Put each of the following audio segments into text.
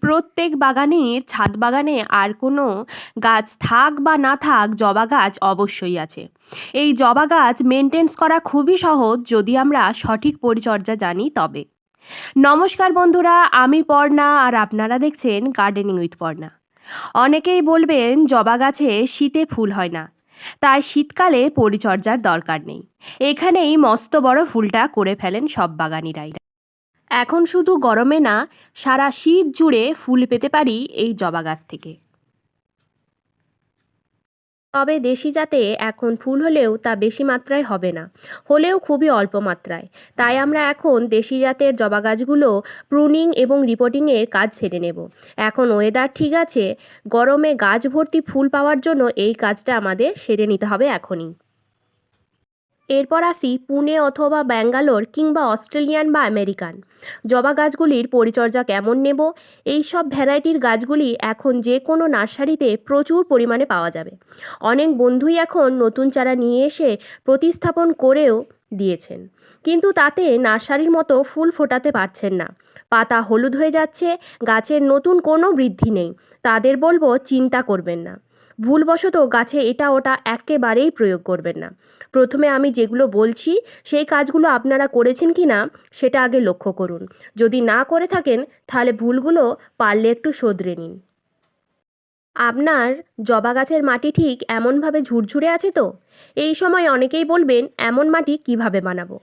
প্রত্যেক বাগানের ছাদ বাগানে আর কোনো গাছ থাক বা না থাক, জবা গাছ অবশ্যই আছে। এই জবা গাছ মেনটেন্স করা খুবই সহজ যদি আমরা সঠিক পরিচর্যা জানি তবে। নমস্কার বন্ধুরা, আমি পর্ণা আর আপনারা দেখছেন গার্ডেনিং উইথ পর্ণা। অনেকেই বলবেন জবা গাছে শীতে ফুল হয় না, তাই শীতকালে পরিচর্যার দরকার নেই। এখানেই মস্ত বড় ফুলটা করে ফেলেন সব বাগানিরাই। এখন শুধু গরমে না, সারা শীত জুড়ে ফুল পেতে পারি এই জবা গাছ থেকে। তবে দেশি জাতে এখন ফুল হলেও তা বেশি মাত্রায় হবে না, হলেও খুবই অল্প মাত্রায়। তাই আমরা এখন দেশি জাতের জবা গাছগুলো প্রুনিং এবং রিপোর্টিংয়ের কাজ সেরে নেব। এখন ওয়েদার ঠিক আছে, গরমে গাছ ভর্তি ফুল পাওয়ার জন্য এই কাজটা আমাদের সেরে নিতে হবে এখনই। এরপর আসি পুনে অথবা ব্যাঙ্গালোর কিংবা অস্ট্রেলিয়ান বা আমেরিকান জবা গাছগুলির পরিচর্যা কেমন নেব। এই সব ভ্যারাইটির গাছগুলি এখন যে কোনো নার্সারিতে প্রচুর পরিমাণে পাওয়া যাবে। অনেক বন্ধুই এখন নতুন চারা নিয়ে এসে প্রতিস্থাপন করেও দিয়েছেন, কিন্তু তাতে নার্সারির মতো ফুল ফোটাতে পারছেন না। পাতা হলুদ হয়ে যাচ্ছে, গাছের নতুন কোনো বৃদ্ধি নেই। তাদের বলবো চিন্তা করবেন না, ভুলবশত গাছে এটা ওটা একেবারেই প্রয়োগ করবেন না। প্রথমে আমি যেগুলো বলছি সেই কাজগুলো আপনারা করেছেন কি না সেটা আগে লক্ষ্য করুন। যদি না করে থাকেন তাহলে ভুলগুলো পারলে একটু শোধরে নিন। আপনার জবা গাছের মাটি ঠিক এমনভাবে ঝুরঝুরে আছে তো? এই সময় অনেকেই বলবেন এমন মাটি কিভাবে বানাবো।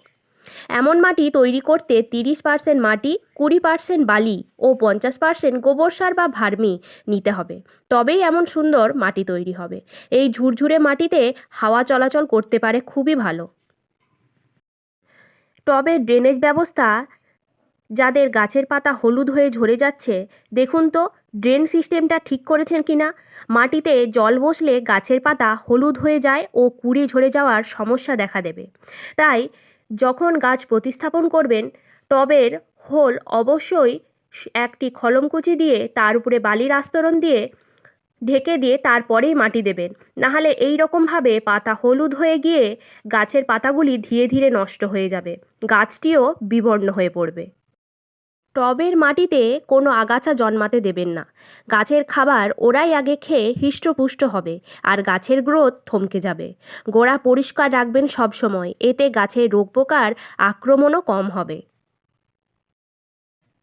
এমন মাটি তৈরি করতে 30% মাটি, 20% বালি ও 50% গোবর সার বা ভার্মি নিতে হবে। তবেই এমন সুন্দর মাটি তৈরি হবে। এই ঝুরঝুরে মাটিতে হাওয়া চলাচল করতে পারে খুবই ভালো। টবের ড্রেনেজ ব্যবস্থা, যাদের গাছের পাতা হলুদ হয়ে ঝরে যাচ্ছে, দেখুন তো ড্রেন সিস্টেমটা ঠিক করেছেন কি না। মাটিতে জল বসলে গাছের পাতা হলুদ হয়ে যায় ও কুঁড়ি ঝরে যাওয়ার সমস্যা দেখা দেবে। তাই যখন গাছ প্রতিস্থাপন করবেন, টবের হোল অবশ্যই একটি কলমকুচি দিয়ে তার উপরে বালির আস্তরণ দিয়ে ঢেকে দিয়ে তারপরেই মাটি দেবেন। নাহলে এই রকমভাবে পাতা হলুদ হয়ে গিয়ে গাছের পাতাগুলি ধীরে ধীরে নষ্ট হয়ে যাবে, গাছটিও বিবর্ণ হয়ে পড়বে। টবের মাটিতে কোনো আগাছা জন্মাতে দেবেন না। গাছের খাবার ওরাই আগে খেয়ে হৃষ্টপুষ্ট হবে আর গাছের গ্রোথ থমকে যাবে। গোড়া পরিষ্কার রাখবেন সব সময়, এতে গাছের রোগ পোকার আক্রমণও কম হবে।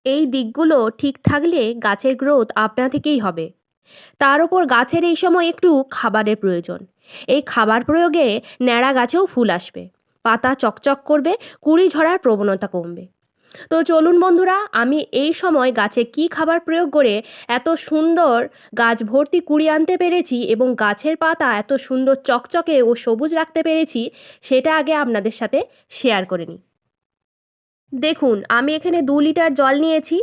এই দিকগুলো ঠিক থাকলে গাছের গ্রোথ আপনা থেকেই হবে। তার উপর গাছের এই সময় একটু খাবারের প্রয়োজন। এই খাবার প্রয়োগে ন্যাড়া গাছেও ফুল আসবে, পাতা চকচক করবে, কুঁড়ি ঝরার প্রবণতা কমবে। তো চলুন বন্ধুরা, আমি এই সময় গাছে কি খাবার প্রয়োগ করে এত সুন্দর গাছ ভর্তি কুঁড়ি আনতে পেরেছি এবং গাছের পাতা এত সুন্দর চকচকে ও সবুজ রাখতে পেরেছি সেটা আগে আপনাদের সাথে শেয়ার করে নিই। দেখুন, আমি এখানে 2 লিটার জল নিয়েছি।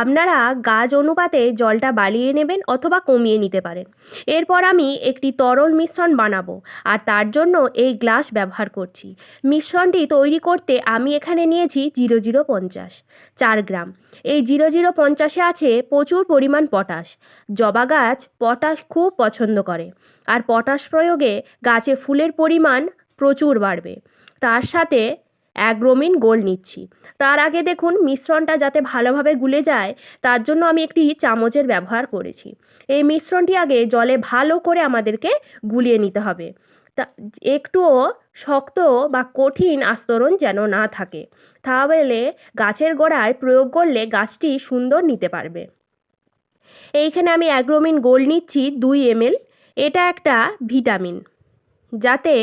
আপনারা গাছ অনুপাতে জলটা বাড়িয়ে নেবেন অথবা কমিয়ে নিতে পারেন। এরপর আমি একটি তরল মিশ্রণ বানাবো আর তার জন্য এই গ্লাস ব্যবহার করছি। মিশ্রণটি তৈরি করতে আমি এখানে নিয়েছি 0050 4 গ্রাম। এই 0050-এ আছে প্রচুর পরিমাণ পটাশ। জবা গাছ পটাশ খুব পছন্দ করে আর পটাশ প্রয়োগে গাছে ফুলের পরিমাণ প্রচুর বাড়বে। তার সাথে অ্যাগ্রোমিন গোল্ড নিচ্ছি। তার আগে দেখুন মিশ্রণটা যাতে ভালোভাবে গুলে যায় তার জন্য আমি একটি চামচের ব্যবহার করেছি। এই মিশ্রণটি আগে জলে ভালো করে আমাদেরকে গুলিয়ে নিতে হবে, তা একটুও শক্ত বা কঠিন আস্তরণ যেন না থাকে, তাহলে গাছের গোড়ায় প্রয়োগ করলে গাছটি সুন্দর নিতে পারবে। এইখানে আমি অ্যাগ্রোমিন গোল্ড নিচ্ছি 2 ml। এটা একটা ভিটামিন, যাতে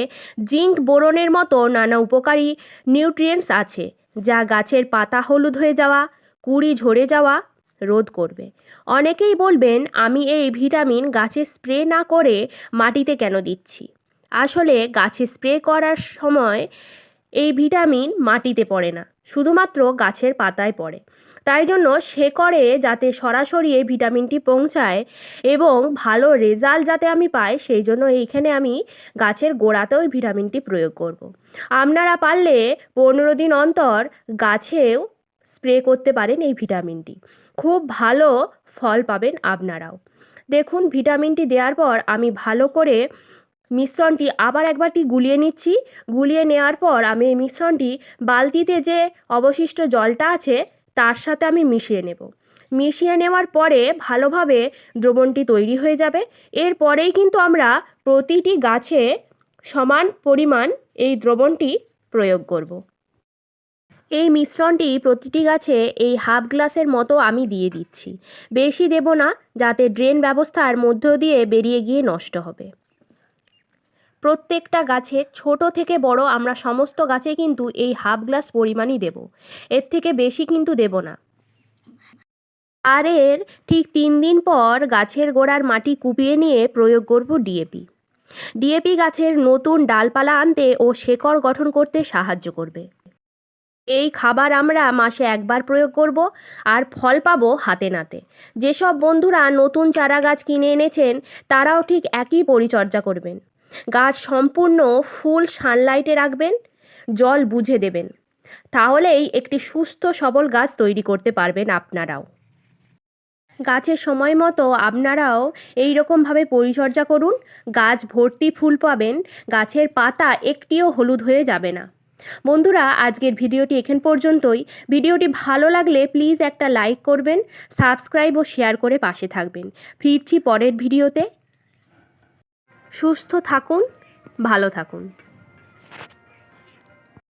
জিঙ্ক বোরনের মতো নানা উপকারী নিউট্রিয়েন্টস আছে, যা গাছের পাতা হলুদ হয়ে যাওয়া, কুঁড়ি ঝরে যাওয়া রোধ করবে। অনেকেই বলবেন আমি এই ভিটামিন গাছে স্প্রে না করে মাটিতে কেন দিচ্ছি। আসলে গাছে স্প্রে করার সময় এই ভিটামিন মাটিতে পড়ে না, শুধুমাত্র গাছের পাতায় পড়ে। তাই জন্য শেকড়ে যাতে সরাসরি এই ভিটামিনটি পৌঁছায় এবং ভালো রেজাল্ট যাতে আমি পাই, সেই জন্য এইখানে আমি গাছের গোড়াতেও এই ভিটামিনটি প্রয়োগ করব। আপনারা পারলে 15 দিন অন্তর গাছেও স্প্রে করতে পারেন এই ভিটামিনটি, খুব ভালো ফল পাবেন আপনারাও। দেখুন ভিটামিনটি দেওয়ার পর আমি ভালো করে মিশ্রণটি আবার একবারটি গুলিয়ে নিচ্ছি। গুলিয়ে নেওয়ার পর আমি এই মিশ্রণটি বালতিতে যে অবশিষ্ট জলটা আছে তার সাথে আমি মিশিয়ে নেব। মিশিয়ে নেওয়ার পরে ভালোভাবে দ্রবণটি তৈরি হয়ে যাবে। এরপরেই কিন্তু আমরা প্রতিটি গাছে সমান পরিমাণ এই দ্রবণটি প্রয়োগ করব। এই মিশ্রণটি প্রতিটি গাছে এই হাফ গ্লাসের মতো আমি দিয়ে দিচ্ছি। বেশি দেব না, যাতে ড্রেন ব্যবস্থার মধ্য দিয়ে বেরিয়ে গিয়ে নষ্ট হবে। প্রত্যেকটা গাছে ছোট থেকে বড় আমরা সমস্ত গাছে কিন্তু এই হাফ গ্লাস পরিমাণই দেব, এর থেকে বেশি কিন্তু দেব না। আর এর ঠিক 3 দিন পর গাছের গোড়ার মাটি কুপিয়ে নিয়ে প্রয়োগ করব ডিএপি। ডিএপি গাছের নতুন ডালপালা আনতে ও শেকড় গঠন করতে সাহায্য করবে। এই খাবার আমরা মাসে একবার প্রয়োগ করব আর ফল পাবো হাতে নাতে। যেসব বন্ধুরা নতুন চারা গাছ কিনে এনেছেন তারাও ঠিক একই পরিচর্যা করবেন। গাছ সম্পূর্ণ ফুল সানলাইটে রাখবেন, জল বুঝে দেবেন, তাহলেই একটি সুস্থ সবল গাছ তৈরি করতে পারবেন আপনারাও। গাছের সময় মতো আপনারাও এই রকমভাবে পরিচর্যা করুন, গাছ ভর্তি ফুল পাবেন, গাছের পাতা একটিও হলুদ হয়ে যাবে না। বন্ধুরা, আজকের ভিডিওটি এখান পর্যন্তই। ভিডিওটি ভালো লাগলে প্লিজ একটা লাইক করবেন, সাবস্ক্রাইব ও শেয়ার করে পাশে থাকবেন। ফিরছি পরের ভিডিওতে। সুস্থ থাকুন, ভালো থাকুন।